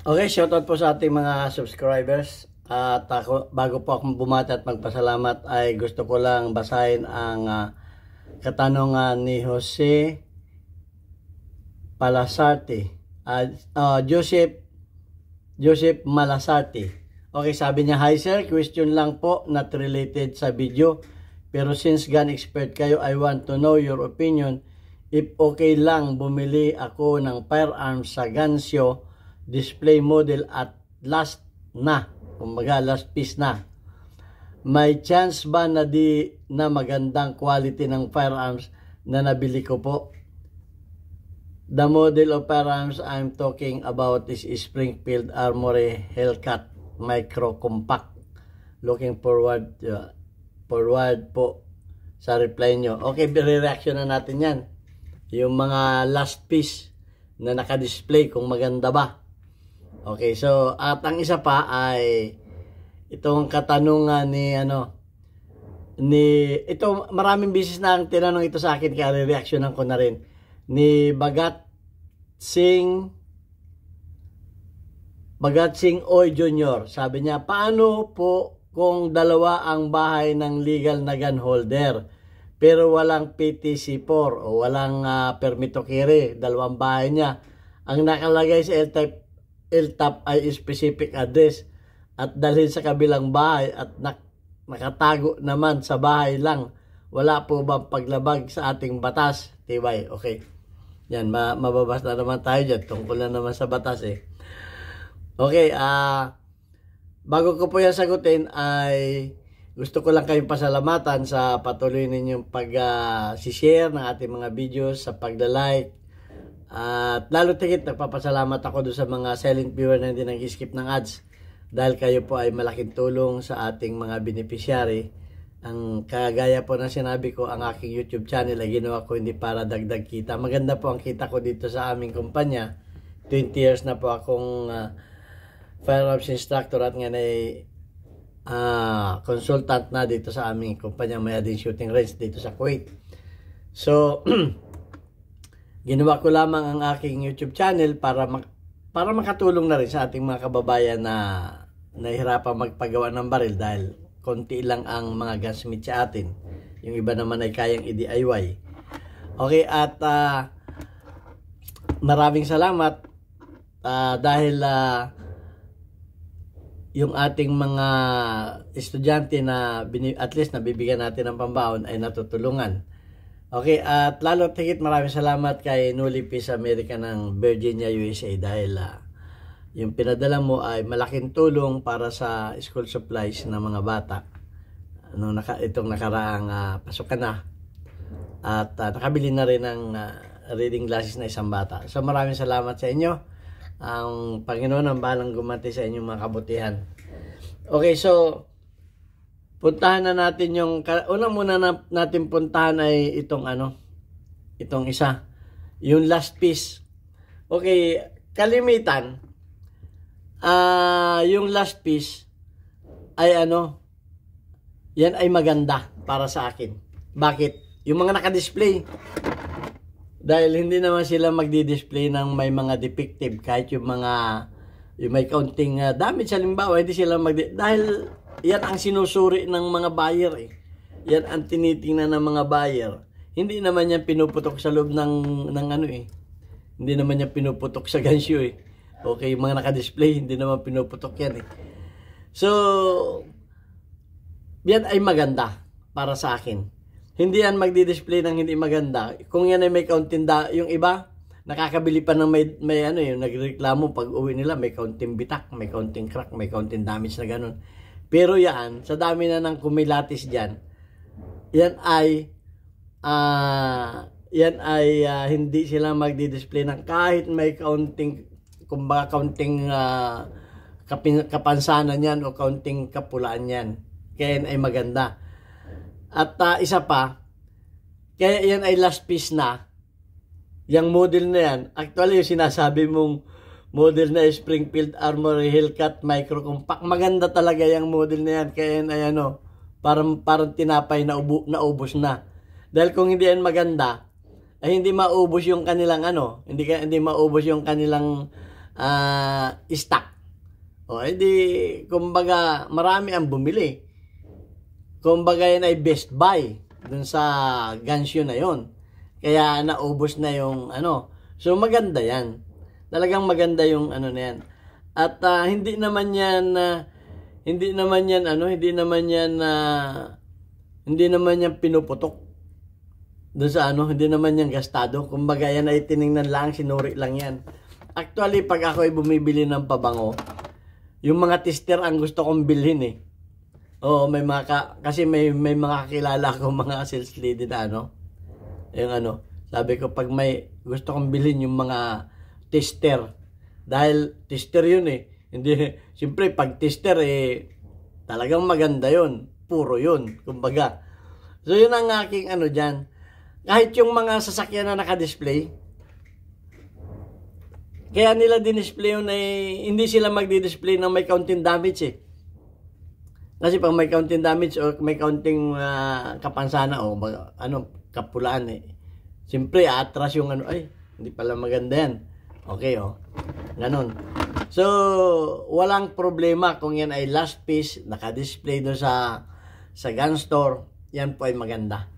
Okay, shoutout po sa ating mga subscribers. At ako, bago po ako bumati at magpasalamat ay gusto ko lang basahin ang katanungan ni Jose Palasarte. Joseph Malasarte. Okay, sabi niya, "Hi sir, question lang po, not related sa video. Pero since gun expert kayo, I want to know your opinion. If okay lang bumili ako ng firearms sa gun show, display model at last na, kumbaga last piece na. May chance ba na magandang quality ng firearms na nabili ko po? The model of firearms I'm talking about is Springfield Armory Hellcat Micro Compact. Looking forward po sa reply nyo." Okay, re-reaction na natin yan. Yung mga last piece na naka-display kung maganda ba. Okay, so at ang isa pa ay itong katanungan ito maraming beses na ang tinanong ito sa akin, kaya re-reactionan ko na rin, ni Bagat Singh Oy Jr. Sabi niya, "Paano po kung dalawa ang bahay ng legal na gun holder pero walang PTC4 o walang permit to carry, dalawang bahay niya, ang nakalagay sa LTAP ay specific address at dalhin sa kabilang bahay at nakatago naman sa bahay lang, wala po bang paglabag sa ating batas?" Tibay, okay. Yan, mababas na naman tayo dyan. Tungkol na naman sa batas eh. Okay, bago ko po yan sagutin ay gusto ko lang kayong pasalamatan sa patuloy ninyong pag-share ng ating mga videos, sa pagla-like. At lalo tigit, nagpapasalamat ako doon sa mga silent viewer na hindi nag-skip ng ads. Dahil kayo po ay malaking tulong sa ating mga beneficiary. Ang kagaya po na sinabi ko, ang aking YouTube channel ay ginawa ko hindi para dagdag kita. Maganda po ang kita ko dito sa aming kumpanya. 20 years na po akong firearms instructor at ngayon ay consultant na dito sa aming kumpanya, may din shooting range dito sa Kuwait. So, ginawa ko lamang ang aking YouTube channel para makatulong na rin sa ating mga kababayan na nahihirapan magpagawa ng baril dahil konti lang ang mga gunsmith sa atin. Yung iba naman ay kayang i-DIY. Okay, at maraming salamat dahil yung ating mga estudyante na at least nabibigyan natin ng pambaon ay natutulungan. Okay, at lalo tigit maraming salamat kay Nuli Peace America ng Virginia, USA dahil yung pinadala mo ay malaking tulong para sa school supplies ng mga bata. Itong nakaraang pasukan na. At nakabili na rin ng reading glasses na isang bata. So maraming salamat sa inyo. Ang Panginoon ang bahalang gumanti sa inyong mga kabutihan. Okay, so puntahan na natin yung muna natin puntahan ay itong isa, yung last piece. Okay, kalimitan yung last piece ay yan ay maganda para sa akin. Bakit? Yung mga naka-display, dahil hindi naman sila magdi-display ng may mga defective, kahit yung may kaunting damage halimbawa, hindi sila dahil yan ang sinusuri ng mga buyer eh. Yan ang tinitingnan ng mga buyer. Hindi naman yan pinuputok sa loob ng Hindi naman yan pinuputok sa gansyo eh. Okay, mga naka-display, hindi naman pinuputok yan eh. So, yan ay maganda para sa akin. Hindi yan magdi-display ng hindi maganda. Kung yan ay may kaunting yung iba, nakakabili pa ng yung nagreklamo pag uwi nila, may kaunting bitak, may kaunting crack, may kaunting damage na ganun. Pero yan, sa dami na ng kumilatis dyan, yan ay hindi sila magdi-display ng kahit may kaunting, kumbaga kaunting kapansanan yan o kaunting kapulaan yan. Kaya yan ay maganda. At isa pa, kaya yan ay last piece na. Yung model na yan, actually yung sinasabi mong model na Springfield Armory Hellcat Micro Compact, maganda talaga yung model na yan. Kaya yan ay parang tinapay na ubos na. Dahil kung hindi yan maganda, ay hindi maubos yung kanilang hindi maubos yung kanilang stock. O, edi, kumbaga, marami ang bumili. Kumbaga, yan ay best buy dun sa gansyo na yon. Kaya, naubos na yung, So, maganda yan. Talagang maganda yung, na yan. At, hindi naman yan pinuputok. Doon sa hindi naman yan gastado. Kumbaga, yan ay tiningnan lang, sinuri lang yan. Actually, pag ako ay bumibili ng pabango, yung mga tester ang gusto kong bilhin eh. Oo, kasi may mga kakilala ko mga sales lady na yung sabi ko pag may gusto kong bilhin yung mga tester. Dahil tester yun eh. Hindi, siyempre pag tester talagang maganda yun. Puro yun, kumbaga. So yun ang aking dyan. Kahit yung mga sasakyan na naka-display, kaya nila din-display yun hindi sila magdi-display ng may counting damage eh. Kasi pag may counting damage o may counting kapansana o kapulaan siyempre atras yung hindi pala maganda yan. Okay ganon. So, walang problema kung yan ay last piece, naka-display doon sa gun store, yan po ay maganda.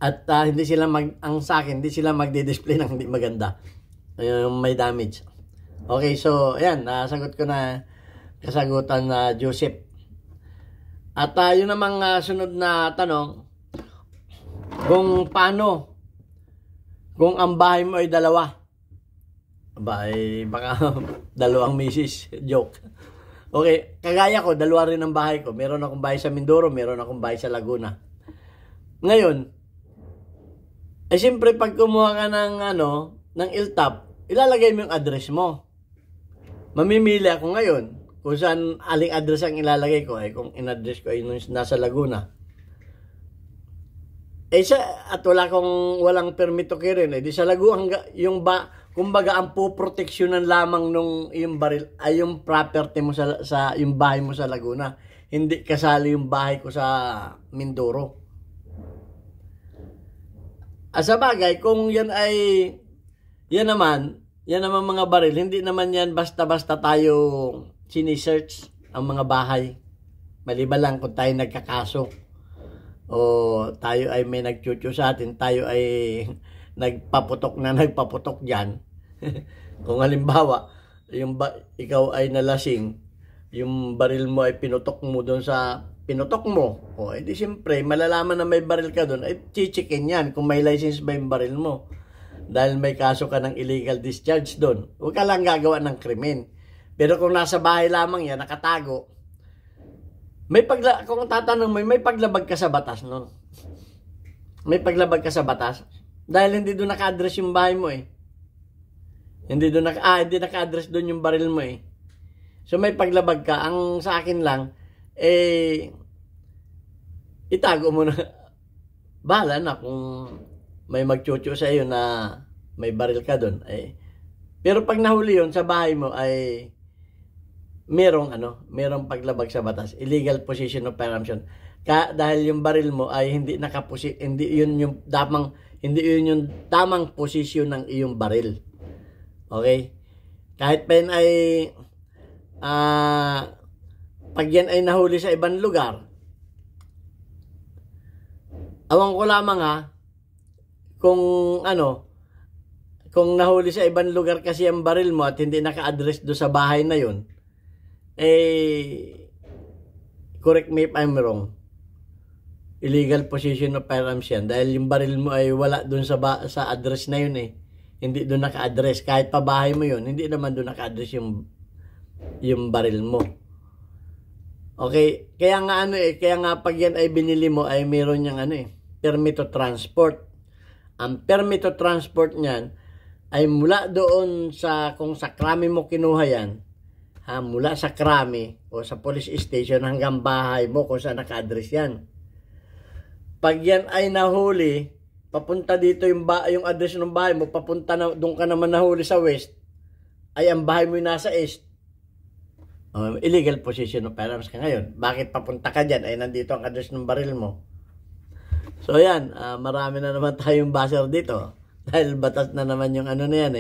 At hindi sila ang sa akin, hindi sila magdi-display ng hindi maganda. May damage. Okay, so ayan, nasagot ko na kasagutan na Joseph. At yun namang sunod na tanong, kung ang bahay mo ay dalawa, baka dalawang misis, joke. Okay, kagaya ko, dalawa rin ang bahay ko. Meron akong bahay sa Mindoro, meron akong bahay sa Laguna. Ngayon, siyempre pag kumuha ka ng iltap, ilalagay mo yung address mo. Mamimili ako ngayon kung saan aling address ang ilalagay ko kung in-address ko ay nasa Laguna. At walang permit to carry di sa Laguna kumbaga ang poproteksyonan lamang nung yung baril ay yung property mo sa yung bahay mo sa Laguna. Hindi kasali yung bahay ko sa Mindoro. Sa bagay, kung yan naman mga baril, hindi naman yan basta-basta tayo sinisearch ang mga bahay. Maliban lang kung tayo nagkakaso o tayo ay may nagchucho sa atin, tayo ay nagpaputok dyan. Kung halimbawa, ikaw ay nalasing, yung baril mo ay pinutok mo doon sa pinutok mo. Edi siyempre, malalaman na may baril ka doon, ay chichikin yan kung may license ba yung baril mo. Dahil may kaso ka ng illegal discharge doon. Huwag ka lang gagawa ng krimen. Pero kung nasa bahay lamang yan, nakatago, kung tatanong mo, may paglabag ka sa batas noon. May paglabag ka sa batas. Dahil hindi doon naka-address yung bahay mo Hindi naka-address doon yung baril mo So may paglabag ka. Ang sa akin lang, itago mo na. Bahala na kung may magchucho sa iyo na may baril ka doon. Pero pag nahuli yon sa bahay mo ay merong paglabag sa batas. Illegal possession of firearms yun. Dahil yung baril mo ay hindi yun yung tamang posisyon ng iyong baril. Okay? Kahit pa yun ay pag yan ay nahuli sa ibang lugar, awan ko lamang kung nahuli sa ibang lugar kasi ang baril mo at hindi naka-address do sa bahay na yun, correct me if I'm wrong, illegal possession of firearms yan dahil yung baril mo ay wala dun sa address na yun hindi dun naka-address. Kahit pa bahay mo yun, hindi naman dun naka-address yung baril mo. Okay, kaya nga pag yan ay binili mo ay meron yang permit to transport. Ang permit to transport niyan ay mula doon kung sa krami mo kinuha yan, mula sa krami o sa police station hanggang bahay mo kung saan naka-address yan. Pag yan ay nahuli, papunta dito yung address ng bahay mo, papunta na, doon ka naman nahuli sa west, ay ang bahay mo yung nasa east. Illegal possession of firearms ka ngayon. Bakit papunta ka dyan? Ay nandito ang address ng baril mo. So yan, marami na naman tayong baser dito. Dahil batas na naman yung na yan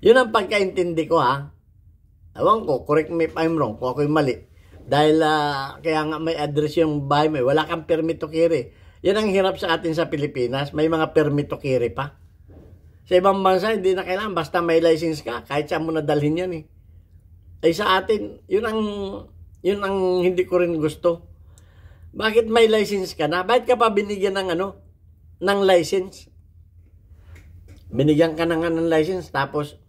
Yun ang pagkaintindi ko, ha. Ewan ko, correct me if I'm wrong, kung ako'y mali. Dahil kaya nga may address yung bahay mo, wala kang permit to carry. Yan ang hirap sa atin sa Pilipinas, may mga permit to carry pa. Sa ibang bansa, hindi na kailangan, basta may license ka, kahit saan mo nadalhin yan eh. Ay sa atin, yun ang hindi ko rin gusto. Bakit may license ka na? Bakit ka pa binigyan ng ng license? Binigyan ka na nga ng license, tapos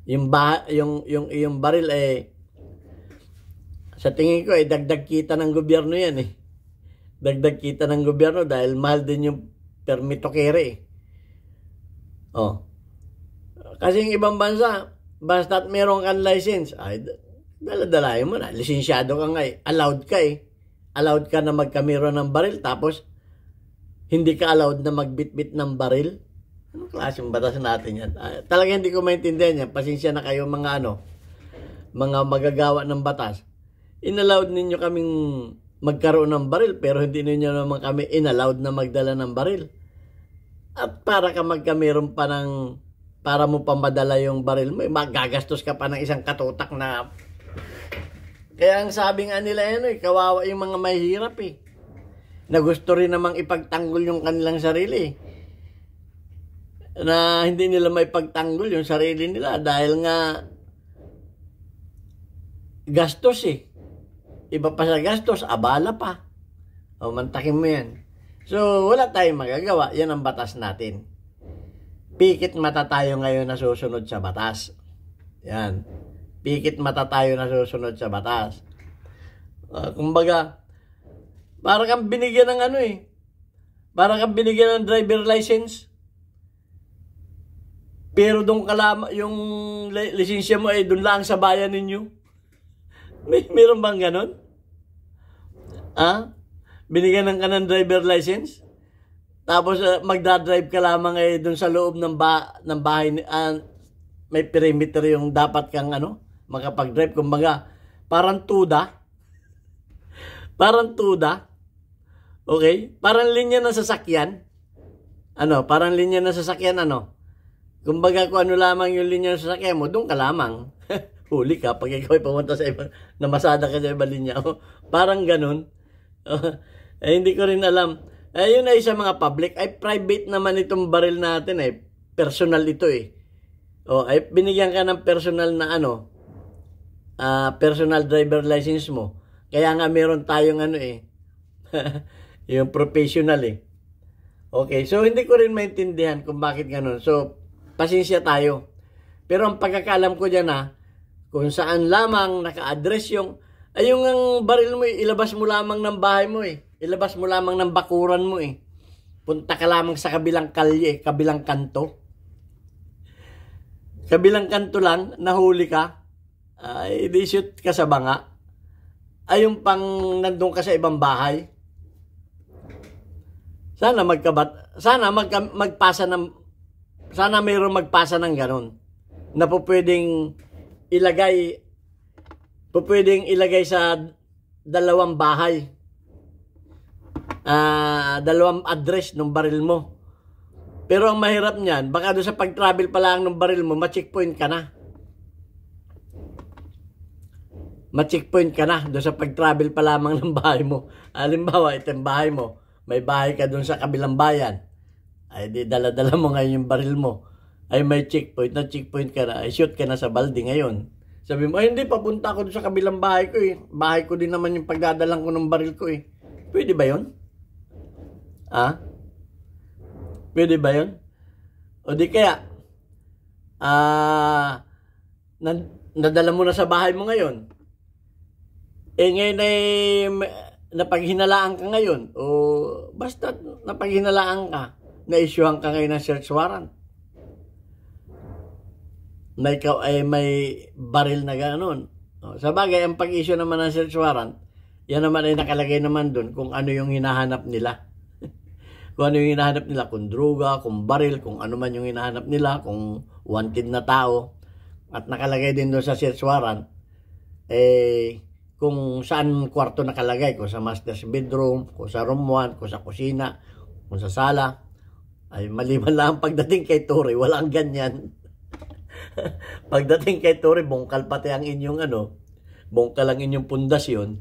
yung baril sa tingin ko dagdag kita ng gobyerno yan eh. Dagdag kita ng gobyerno dahil mahal din yung permit to carry. Kasi yung ibang bansa, basta't meron kang license, ay daladalayan mo na. Lisensyado ka nga eh. Allowed ka eh. Allowed ka na magkamero ng baril, tapos hindi ka allowed na magbitbit ng baril. Anong klaseng batas natin yan? Talaga hindi ko maintindihan yan. Pasensya na kayo mga mga magagawa ng batas. Inallowed ninyo kaming magkaroon ng baril, pero hindi ninyo naman kami inallowed na magdala ng baril. At para ka magkameron pa para mo pa madala yung baril mo, magagastos ka pa ng isang katutak na. Kaya ang sabi nga nila kawawa yung mga mahihirap eh. Na gusto rin namang ipagtanggol yung kanilang sarili. Na hindi nila may pagtanggol yung sarili nila dahil nga gastos eh. Iba pa sa gastos, abala pa. Mantakin mo yan. So, wala tayong magagawa. Yan ang batas natin. Pikit mata tayo ngayon na susunod sa batas. Yan. Pikit mata tayo na susunod sa batas. Kumbaga, para kang binigyan ng para kang binigyan ng driver license. Pero doon yung lisensya mo ay doon lang sa bayan ninyo. Meron bang ganon? Binigyan ng ka ng driver license? Tapos magdadrive ka lamang doon sa loob ng bahay. May perimeter yung dapat kang makapag-drive. Kumbaga, parang tuda. Parang tuda. Okay? Parang linya ng sasakyan. Parang linya ng sasakyan, Kumbaga kung lamang yung linya ng sasakyan mo, doon ka lamang. Huli ka pag ikaw ay pumunta sa ibang, namasada ka sa ibang linya. Parang ganun. Hindi ko rin alam. Yun ay sa mga public. Ay private naman itong baril natin eh. Personal ito eh. Ay binigyan ka ng personal na personal driver license mo. Kaya nga meron tayong yung professional eh. Okay, so hindi ko rin maintindihan kung bakit ganun. So, pasensya tayo. Pero ang pagkakalam ko dyan kung saan lamang naka-address yung ang baril mo ilabas mo lamang ng bahay mo eh. Ilabas mo lamang ng bakuran mo eh. Punta ka lamang sa kabilang kalye, kabilang kanto. Kabilang kanto lang, nahuli ka. Ay, di-shoot ka sa banga. Ay, yung pang nandun ka sa ibang bahay. Sana sana mayroong magpasa ng ganon. Na pwedeng ilagay sa dalawang bahay. Dalawang address ng baril mo. Pero ang mahirap niyan, baka doon sa pag-travel pa lang ng baril mo, ma-checkpoint ka na. Ma-checkpoint ka na doon sa pag-travel pa lamang ng bahay mo. Halimbawa, itong bahay mo, may bahay ka doon sa kabilang bayan. Ay di dala-dala mo ngayon yung baril mo. Ay may checkpoint, na-checkpoint ka na, ay shoot ka na sa balde ngayon. Sabi mo, ay hindi, papunta ako doon sa kabilang bahay ko eh. Bahay ko din naman yung pagdadalang ko ng baril ko eh. Pwede ba yun? Pwede ba yun? O di kaya, nadala mo na sa bahay mo ngayon. Ngayon ay napaghinalaan ka ngayon. O basta napaghinalaan ka, na-issuehan ka ngayon ng search warrant. Na ikaw ay may baril na gano'n. Sa bagay, ang pag-issue naman ng search warrant, yan naman ay nakalagay naman doon kung ano yung hinahanap nila. Kung ano yung hinahanap nila, kung droga, kung baril, kung ano man yung hinahanap nila, kung wanted na tao. At nakalagay din doon sa search warrant, kung saan kwarto nakalagay, kung sa master's bedroom, kung sa room 1, kung sa kusina, kung sa sala. Ay maliban lang pagdating kay Tori, walang ganyan. Pagdating kay Tory, bungkal pati ang inyong bungkal ang inyong pundasyon.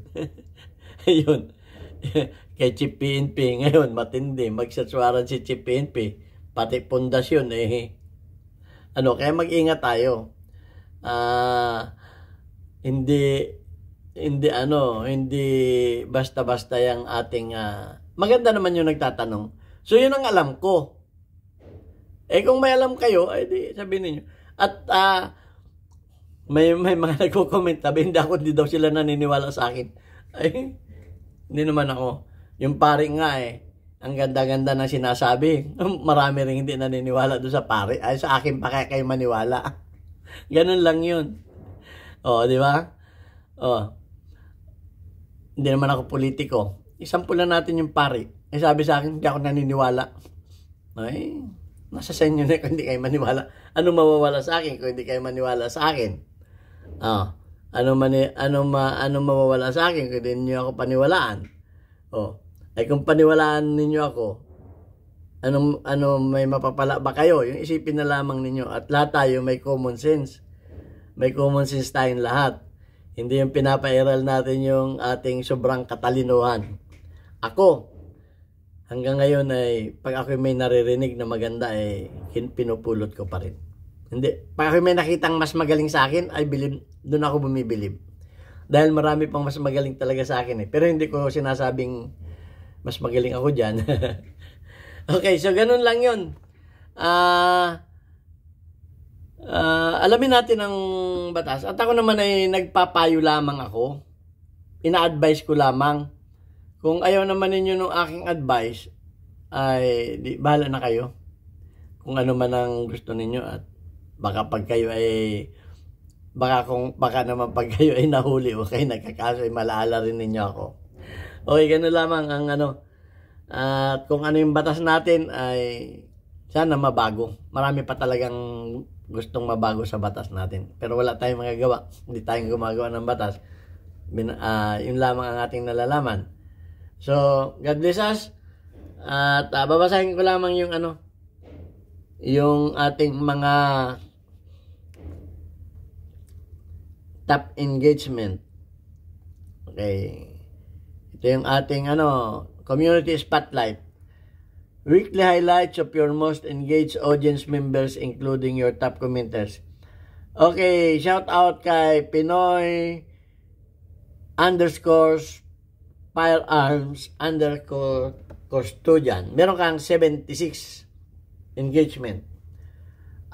Yun. Kay Chief PNP ngayon, matindi. Magsaswaran si Chief PNP. Pati pundasyon kaya mag-ingat tayo. Hindi basta-basta yung ating maganda naman yung nagtatanong. So yun ang alam ko. Kung may alam kayo, di sabihin niyo. At may mga nagko-comment, hindi daw sila naniniwala sa akin. Hindi naman ako. Yung pare nga ang ganda-ganda na sinasabi. Marami rin hindi naniniwala doon sa pare. Sa akin pa kaya kayo maniwala. Ganun lang yun. Di ba? Hindi naman ako politiko. Isampulan natin yung pare. Sabi sa akin, hindi ako naniniwala. Nasa sa inyo na kung hindi kayo maniwala. Ano mawawala sa akin kung hindi kayo maniwala sa akin? Ano mawawala sa akin kung hindi niyo ako paniwalaan? Kung paniwalaan ninyo ako, may mapapala ba kayo? Yung isipin na lamang ninyo. At lahat tayo may common sense. May common sense tayong lahat. Hindi yung pinapairal natin yung ating sobrang katalinuhan. Ako, hanggang ngayon pag ako may naririnig na maganda, pinupulot ko pa rin. Hindi. Pag ako may nakitang mas magaling sa akin, doon ako bumibilib. Dahil marami pang mas magaling talaga sa akin. Pero hindi ko sinasabing mas magaling ako dyan. Okay, so ganun lang yun. Alamin natin ang batas. At ako naman nagpapayo lamang ako. Ina-advise ko lamang. Kung ayaw naman ninyo ng aking advice, bahala na kayo. Kung ano man ang gusto ninyo at baka pag kayo baka naman pag kayo nahuli o kayo nagkakaso malaala rin ninyo ako. Okay, ganun lamang ang at kung ano yung batas natin sana mabago. Marami pa talagang gustong mabago sa batas natin. Pero wala tayong magagawa. Hindi tayong gumagawa ng batas. Yun lamang ang ating nalalaman. So, God bless us. At babasahin ko lamang yung yung ating mga top engagement. Okay. Ito yung ating community spotlight. Weekly highlights of your most engaged audience members including your top commenters. Okay, shout out kay Pinoy _firearms_custodian. Meron kang 76 engagement.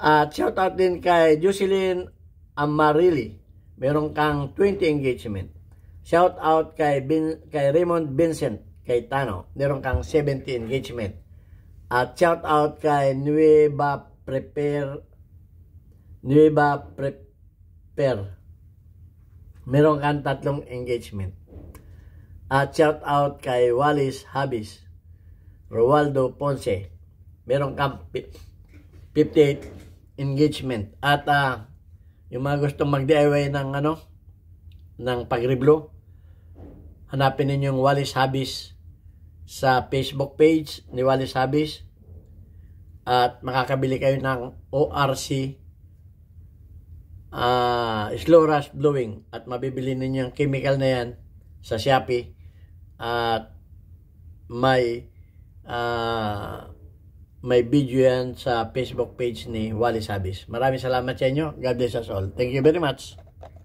At shout out din kay Jocelyn Amarili. Meron kang 20 engagement. Shout out kay Raymond Vincent Cayetano. Meron kang 70 engagement. At shout out kay Nueva Prepare. Meron kang 3 engagement. At shout out kay Wallace Habis. Roaldo Ponce. Meron kang 58 engagement. At yung mga gustong mag-DIY ng pag-review, hanapin ninyo yung Wallace Habis sa Facebook page ni Wallace Habis at makakabili kayo ng ORC Slow Rush Blowing at mabibili ninyo yung chemical na yan sa Shopee at may video yan sa Facebook page ni Wallace Habis. Maraming salamat sa inyo. God bless us all. Thank you very much.